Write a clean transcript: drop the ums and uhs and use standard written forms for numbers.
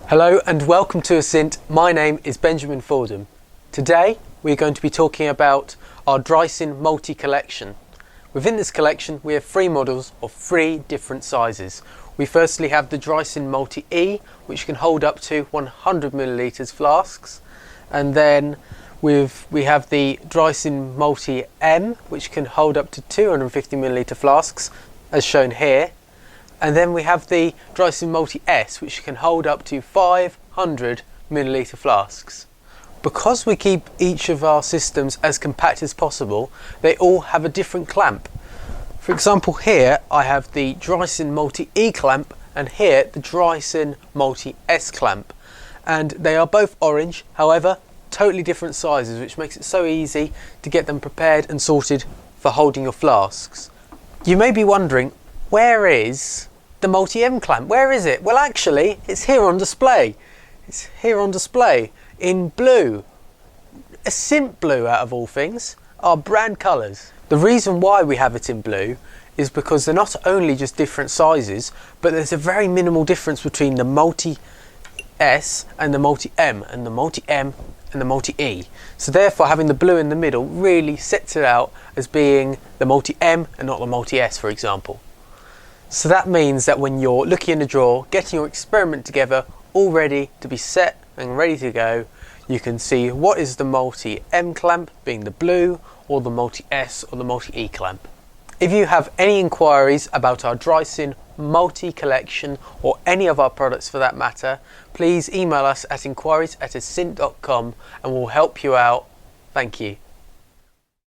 Hello and welcome to Asynt. My name is Benjamin Fordham. Today we're going to be talking about our DrySyn MULTI collection. Within this collection we have 3 models of 3 different sizes. We firstly have the DrySyn MULTI E, which can hold up to 100ml flasks, and then we have the DrySyn MULTI M, which can hold up to 250ml flasks as shown here. And then we have the DrySyn MULTI S, which can hold up to 500ml flasks. Because we keep each of our systems as compact as possible, they all have a different clamp. For example, here I have the DrySyn MULTI E clamp and here the DrySyn MULTI S clamp. And they are both orange, however, totally different sizes, which makes it so easy to get them prepared and sorted for holding your flasks. You may be wondering, where is the MultiM clamp? Where is it? Well, actually, it's here on display. It's here on display in blue. Asynt blue, out of all things, our brand colours. The reason why we have it in blue is because they're not only just different sizes, but there's a very minimal difference between the MultiS and the MultiM, and the MultiM and the MultiE. So therefore, having the blue in the middle really sets it out as being the MultiM and not the MultiS, for example. So that means that when you're looking in the drawer, getting your experiment together, all ready to be set and ready to go, you can see what is the MultiM clamp, being the blue, or the MultiS or the MultiE clamp. If you have any inquiries about our DrySyn MULTI collection or any of our products for that matter, please email us at inquiries@asynt.com and we'll help you out. Thank you.